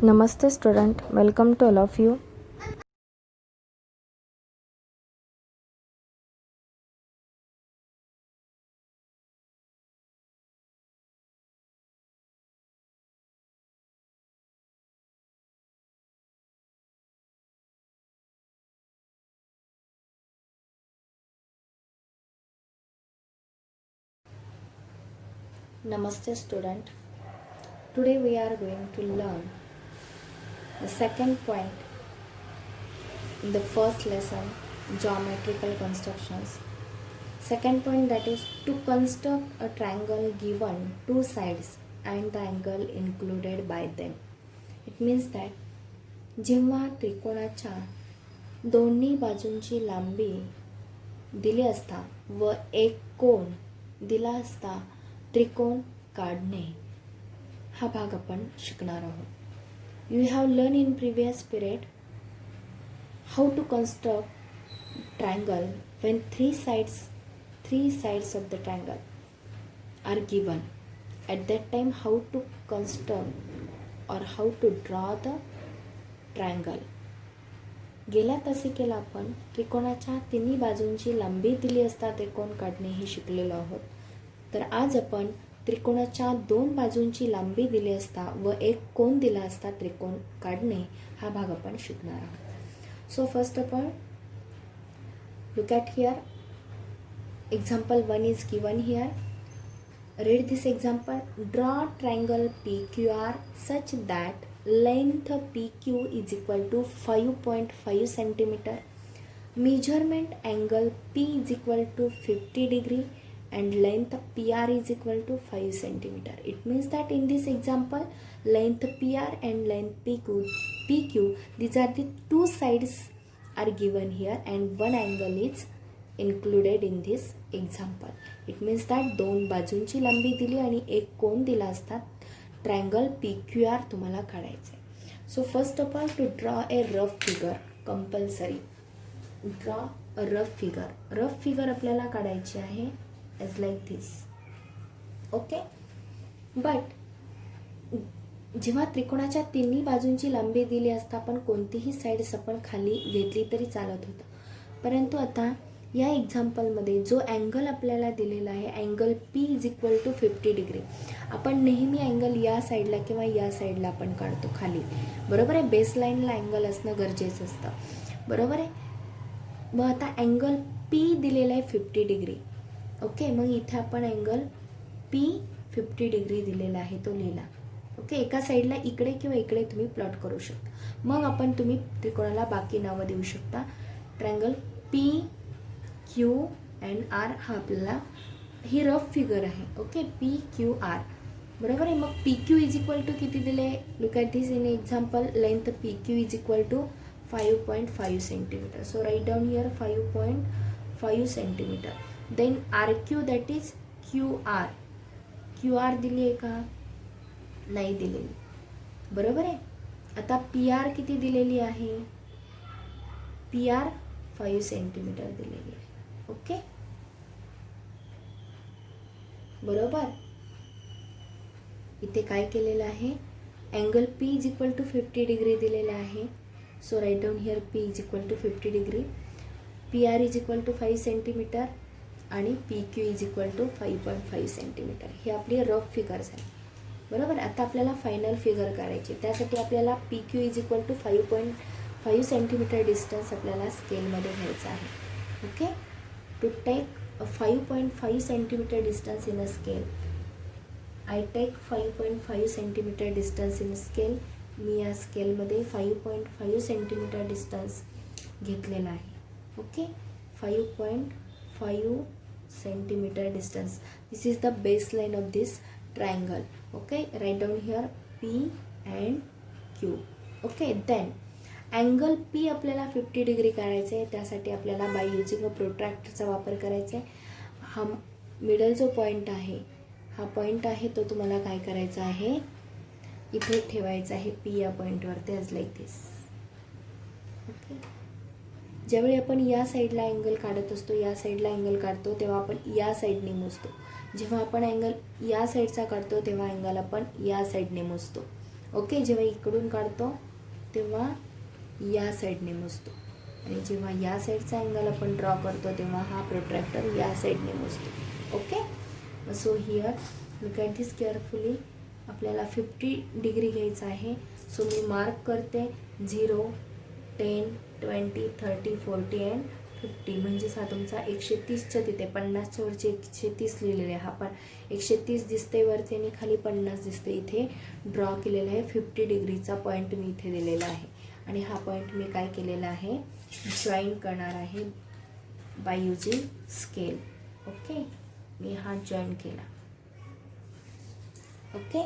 Namaste student, welcome to all of you. Namaste student. Today we are going to learn the second point in the first lesson, geometrical constructions. Second point, that is to construct a triangle given two sides and the angle included by them. It means that जेव्हा त्रिकोणाच्या दोन्ही बाजूंची लांबी दिली असता व एक कोन दिला असता त्रिकोण काढणे हा भाग आपण शिकणार आहोत. You have learn in previous period how to construct triangle when three sides of the triangle are given. At that time, how to construct or how to draw the triangle. गेल्या तासिकेला आपण त्रिकोणाच्या तिन्ही बाजूंची लांबी दिली असता त्रिकोण काढणे हे शिकलेलो आहोत. तर आज आपण त्रिकोणाच्या दोन बाजूंची लांबी दिली असता व एक कोन दिला असता त्रिकोण काढणे हा भाग आपण शिकणार आहोत. So first of all look at here. Example 1 is given here. Read this example. Draw triangle PQR such that length PQ is equal to 5.5 centimeter. Measurement angle P is equal to 50 degree and length PR is equal to 5 centimeter. It means that in this example, length PR and length PQ, these are the two sides are given here and one angle is included in this example. It means that दोन बाजूंची लांबी दिली आणि एक कोन दिला असता triangle PQR तुम्हाला काढायचे. So first of all to draw a rough figure compulsory. Draw a rough figure. Rough figure आपल्याला काढायची आहे as like this. Okay. But जेव्हा त्रिकोणाच्या तिन्ही बाजूंची लांबी दिली असता आपण कोणतीही साईड्स आपण खाली घेतली तरी चालत होतं. परंतु आता या एक्झाम्पलमध्ये जो अँगल आपल्याला दिलेला आहे angle P is equal to 50 degree. आपण नेहमी अँगल या साईडला किंवा या साईडला आपण काढतो खाली. बरोबर आहे. बेसलाईनला अँगल असणं गरजेचं असतं. बरोबर आहे. मग आता अँगल P दिलेला आहे 50 डिग्री. ओके. मग इथे आपण अँगल P 50 डिग्री दिलेला आहे तो लिहिला. ओके. एका साईडला इकडे किंवा इकडे तुम्ही प्लॉट करू शकता. मग आपण तुम्ही त्रिकोणाला बाकी नावं देऊ शकता. Triangle P Q and R हा आपल्याला ही रफ फिगर आहे. ओके. P Q R. बरोबर आहे. मग PQ इज इक्वल टू किती दिले. Look at this in example. Length PQ is equal to 5.5 centimetre. So write down here 5.5 centimetre. Then RQ that is QR. QR दिली आहे का. नाही दिलेली. बरोबर आहे. आता PR किती दिलेली आहे. PR 5 सेंटीमीटर दिलेली आहे. ओके. बरोबर. इथे काय केलेलं आहे angle P is equal to 50 degree दिलेला आहे. So write down here P is equal to 50 degree. PR is equal to 5 centimetre आणि PQ is equal to 5.5 centimetre. ही आपली रफ फिगर झाली. बरोबर. आता आपल्याला फायनल फिगर करायची. त्यासाठी आपल्याला PQ is equal to 5.5 centimetre distance आपल्याला स्केलमध्ये घ्यायचं आहे. Okay. To take 5.5 centimetre distance in a scale. I take 5.5 centimetre distance in scale. मी या स्केलमध्ये 5.5 सेंटीमीटर डिस्टन्स घेतलेला आहे. Okay. 5.5 centimetre distance. This is the base line of this triangle. Okay, write down here P and Q. Okay, then angle P आपल्याला 50 degree करायचं आहे. त्यासाठी आपल्याला बाय युजिंग अ प्रोट्रॅक्टरचा वापर करायचा आहे. हा मिडल जो पॉईंट आहे हा पॉईंट आहे तो तुम्हाला काय करायचा आहे इथे ठेवायचा आहे P या पॉईंटवरती ॲज लाईक दिस. ओके. ज्यावेळी आपण या साईडला अँगल काढत असतो या साईडला अँगल काढतो तेव्हा आपण या साईडने मोजतो. जेव्हा आपण अँगल या साईडचा काढतो तेव्हा अँगल आपण या साईडने मोजतो. ओके, जेव्हा इकडून काढतो तेव्हा या साईडने मोजतो आणि जेव्हा या साईडचा अँगल आपण ड्रॉ करतो तेव्हा हा प्रोट्रॅक्टर या साईडने मोजतो. Okay, so here look at this carefully. आपल्याला 50 डिग्री घ्यायचं आहे. सो मी मार्क करते 0, 10, 20, 30, 40 अँड 50. म्हणजेच हा तुमचा 130च्या तिथे 50च्या वरचे 130 लिहिलेले आहे. हा पण 130 दिसते वरती आणि खाली 50 दिसते. इथे ड्रॉ केलेला आहे 50 डिग्रीचा पॉईंट मी इथे दिलेला आहे आणि हा पॉईंट मी काय केलेला आहे, जॉईन करणार आहे बाय युजिंग स्केल. ओके, मी हा जॉईन केला. ओके,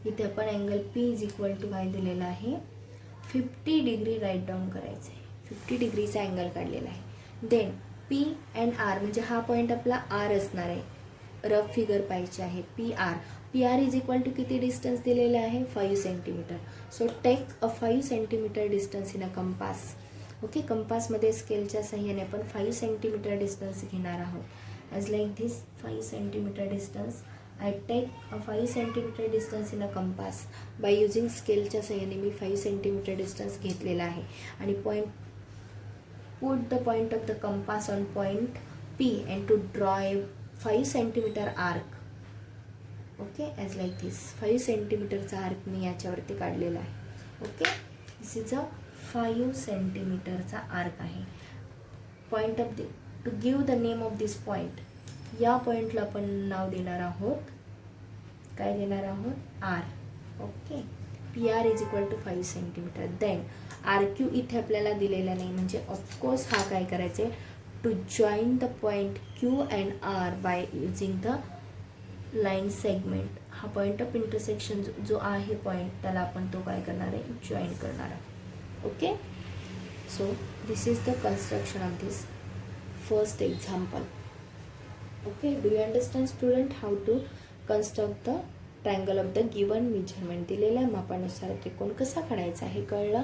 इथे आपण angle P is equal to काय दिलेला आहे, 50 डिग्री राईट डाऊन करायचं आहे. 50 डिग्रीचा अँगल काढलेला आहे. देन पी अँड आर म्हणजे हा पॉईंट आपला आर असणार आहे. रफ फिगर पाहिजे आहे. P R is equal to किती डिस्टन्स दिलेलं आहे, 5 centimetre. So take a 5 centimetre distance in a compass. Okay, कंपासमध्ये स्केलच्या सहाय्याने आपण 5 सेंटीमीटर डिस्टन्स घेणार आहोत. As like this 5 centimetre distance. I take a 5 centimetre distance in a compass. By using स्केलच्या सहाय्याने मी 5 सेंटीमीटर डिस्टन्स घेतलेला आहे आणि point put the point of the compass on point P and to draw a 5 centimeter arc. Okay, as like this 5 सेंटीमीटरचा arc मी याच्यावरती काढलेला आहे. ओके, दिस इज अ 5 सेंटीमीटरचा आर्क आहे. Point of the to give the name of this point, या पॉईंटला आपण नाव देणार आहोत, काय देणार आहोत, R. Okay, P R is equal to 5 centimetre. Then R Q इथे आपल्याला दिलेला नाही म्हणजे ऑफकोर्स हा काय करायचे, to join the point Q and R by using the line segment. हा पॉईंट ऑफ इंटरसेक्शन जो आहे पॉईंट त्याला आपण तो काय करणार आहे, जॉईन करणार आहे. Okay, so this is the construction of this first example. Okay, do you understand student how to construct the triangle of the given measurement. दिलेल्या मापानुसार त्रिकोण कसा काढायचा हे कळलं.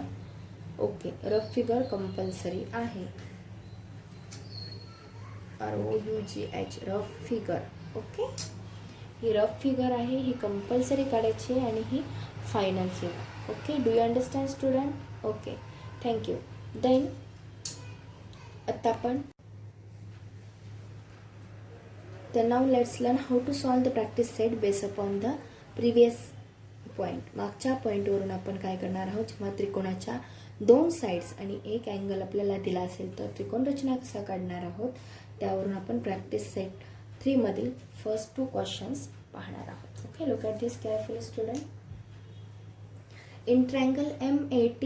ओके, रफ फिगर कंपल्सरी आहे. ROUGH rough figure. ओके, ही rough figure आहे, ही कंपल्सरी काढायची आहे आणि ही final figure. Okay, do you understand student. Okay, thank you. Then आता आपण नाव let's learn how to solve the practice set base upon the previous point. मागच्या पॉईंटवरून आपण काय करणार आहोत, जेव्हा त्रिकोणाच्या 2 साईड्स आणि एक अँगल आपल्याला दिला असेल तर त्रिकोण रचना कसा काढणार आहोत त्यावरून आपण प्रॅक्टिस सेट 3 मधील फर्स्ट 2 क्वेश्चन्स पाहणार आहोत. Okay, look at this carefully student. In triangle MAT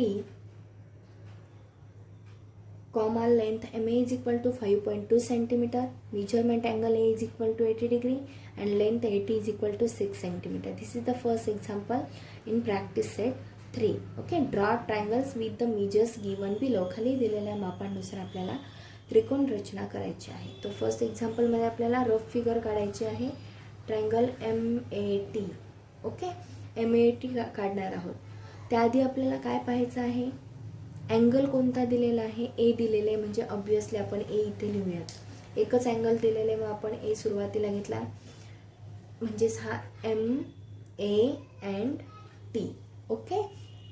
comma length MA is equal to 5.2 centimeter, measurement angle A is equal to 80 degree and length AT is equal to 6 centimeter. This is the first example in practice set 3. Okay, draw triangles with the measures given below. खाली दिलेल्या मापांनुसार आपल्याला त्रिकोण रचना करायची आहे. तो first एक्झाम्पलमध्ये आपल्याला rough figure काढायची आहे, ट्रायंगल MAT. ओके, MAT काढणार आहोत. त्याआधी आपल्याला काय पाहायचं आहे, अँगल कोणता दिलेला आहे, ए दिलेले आहे म्हणजे ऑब्वियसली आपण ए इथे लिहूयात. एकच अँगल दिलेले आहे मग आपण ए सुरुवातीला घेतला म्हणजेच हा MA and T. Okay,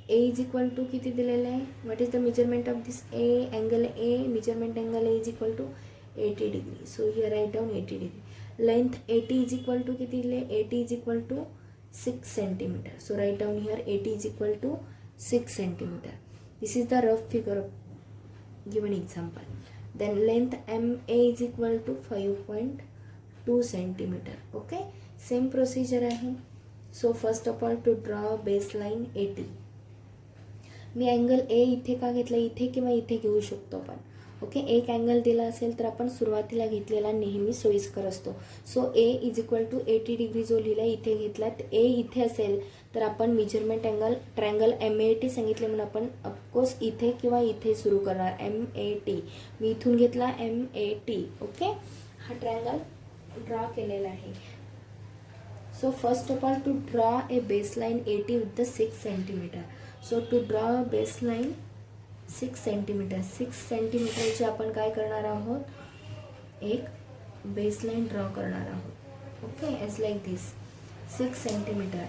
A is equal to किती दिलेलं आहे, what is the measurement of this A angle A, measurement angle A is equal to 80 degree. So here write down 80 degree. Length 80 is equal to किती दिले, 80 is equal to 6 centimetre. So write down here 80 is equal to 6 centimetre. This is the rough figure of given example. Then length MA is equal to 5.2 centimeter. Okay, same procedure आहे. So first of all to draw baseline AT. Me angle A इथे का घेतला, इथे किंवा इथे घेऊ शकतो आपण. ओके, एक अँगल दिला असेल तर आपण सुरुवातीला घेतलेला नेहमी सोयीस्कर असतो. So A is equal to 80 degree जो लिहिला इथे घेतला, ए इथे असेल तर आपण मेजरमेंट अँगल ट्रायंगल MAT सांगितले म्हणून आपण ऑफकोर्स इथे किंवा इथे सुरू करणार. MAT मी इथून घेतला MAT. ओके, हा ट्रायंगल ड्रॉ केलेला आहे. So first of all to draw a baseline AT with the 6 centimetre. So to draw baseline 6 centimetre, 6 सेंटीमीटरची आपण काय करणार आहोत, एक बेसलाईन ड्रॉ करणार आहोत. Okay, as like this 6 centimetre.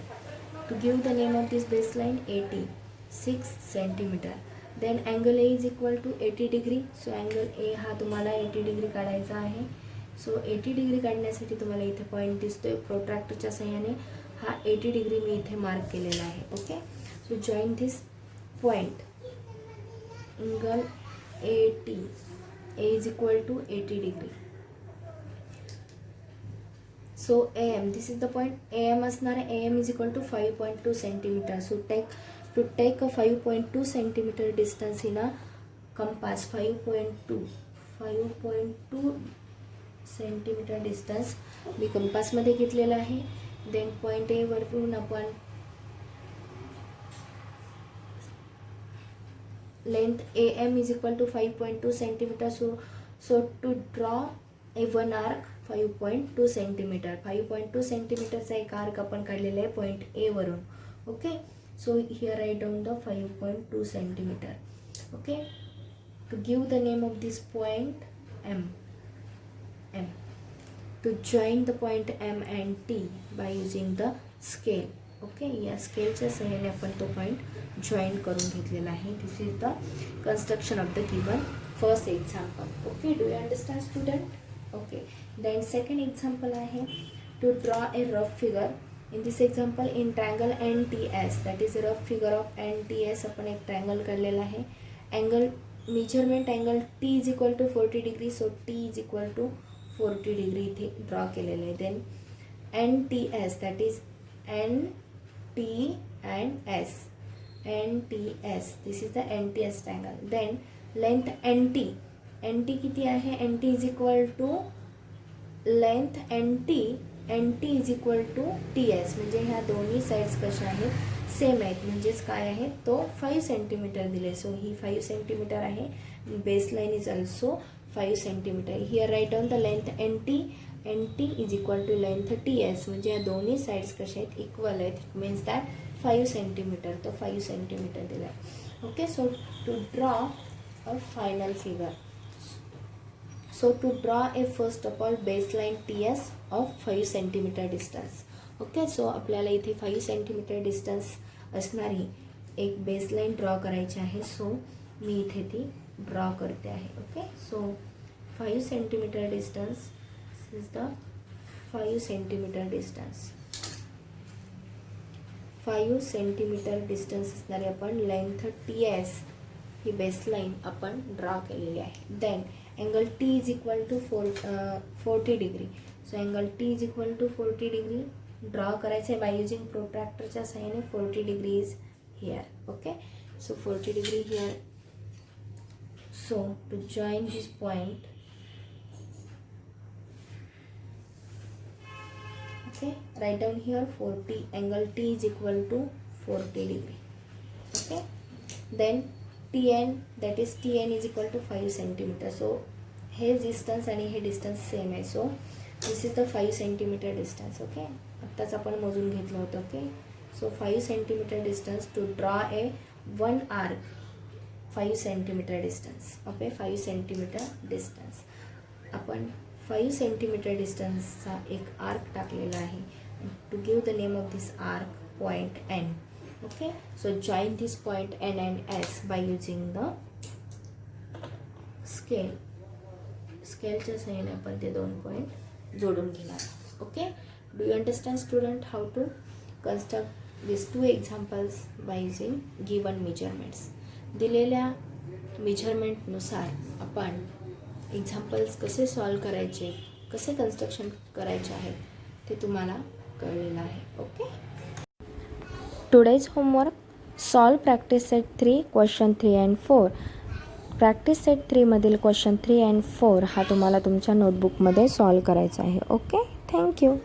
To give the name of this baseline, 86 centimeter. Then angle A is equal to 80 degree. So angle A हा तुम्हाला 80 डिग्री काढायचा आहे. सो 80 डिग्री काढण्यासाठी तुम्हाला इथे पॉईंट दिसतोय. प्रोट्रॅक्टरच्या सहाय्याने हा 80 डिग्री मी इथे मार्क केलेला आहे. Okay, so join this point. Angle AT, A is equal to 80 degree. So AM, this is the point. AM असणार आहे. AM is equal to 5.2 centimeter. So to take a 5.2 centimeter distance in a compass, 5.2 centimeter distance me compass मध्ये घेतलेला आहे. Then point A वरून आपण length AM is equal to 5.2 centimeter. So to draw a one arc 5.2 centimeter. 5.2 centimeterचा एक arc आपण काढलेला आहे point A वरून. Okay, so here write down the 5.2 centimeter. Okay, to give the name of this point M. To join the point M and T by using the scale. Okay, या स्केलच्या सहाय्याने आपण तो point join करून घेतलेला आहे. This is the construction of the given first example. Okay, do you understand student? Okay, then second example आहे to draw a rough figure. In this example in triangle NTS, that is rough figure of NTS. आपण एक triangle काढलेला आहे. Angle measurement angle T is equal to 40 degree. So T is equal to 40 degree इथे draw केलेलं आहे. Then NTS, that is NT and S. NTS, this is the NTS triangle. Then length NT. NT किती आहे? NT is equal to length NT. NT is equal to TS. म्हणजे ह्या दोन्ही sides कशा आहेत? सेम आहेत. म्हणजेच काय आहे? तो 5 सेंटीमीटर दिले. सो ही 5 सेंटीमीटर आहे. Baseline is also 5 centimetre. Here write down the length NT. NT is equal to length TS. म्हणजे या दोन्ही साईड्स कशा आहेत? इक्वल आहेत. इट मीन्स दॅट 5 सेंटीमीटर, तो 5 सेंटीमीटर दिला आहे. Okay, so to draw a final figure. So to draw a first of all baseline TS of 5 centimetre distance. Okay, so आपल्याला इथे 5 सेंटीमीटर डिस्टन्स असणारी एक बेसलाईन ड्रॉ करायची आहे. सो मी इथे ती ड्रॉ करते आहे. Okay, so 5 centimetre distance is the 5 centimeter distance. 5 centimetre distance असणारी आपण लेंथ TS ही बेसलाईन आपण ड्रॉ केलेली आहे. Then angle T is equal to 40 degree. So angle T is equal to 40 degree draw करायचं आहे बाय युजिंग प्रोट्रॅक्टरच्या सहाय्याने. 40 degree is here. Okay, so 40 degree here. So to join this point, write down here 40, angle T is equal to 40 degree. Okay, then TN, that is TN is equal to 5 centimeter. So हे distance आणि हे distance same आहे. So this is the 5 centimeter distance. Okay, आत्ताच आपण मोजून घेतलं होतं. Okay, so 5 centimeter distance to draw a one arc, 5 centimeter distance. Okay, 5 centimeter distance आपण 5 सेंटीमीटर डिस्टन्सचा एक आर्क टाकलेला आहे. To give the name of this arc point N. Okay, so join this point N and S by using the scale. स्केलच्या सहाय्याने आपण ते दोन point जोडून घेणार. Okay, do you understand student how to construct this 2 examples by using given measurements. दिलेल्या मेजरमेंटनुसार आपण एक्झाम्पल्स कसे सॉल्व करायचे, कसे कन्स्ट्रक्शन करायचे आहे ते तुम्हाला कळलेलं आहे. Okay, today's homework solve practice set 3 question 3 and 4. Practice set 3 मधील क्वेश्चन 3 अँड 4 हा तुम्हाला तुमच्या नोटबुकमध्ये सॉल्व करायचा आहे. Okay, thank you.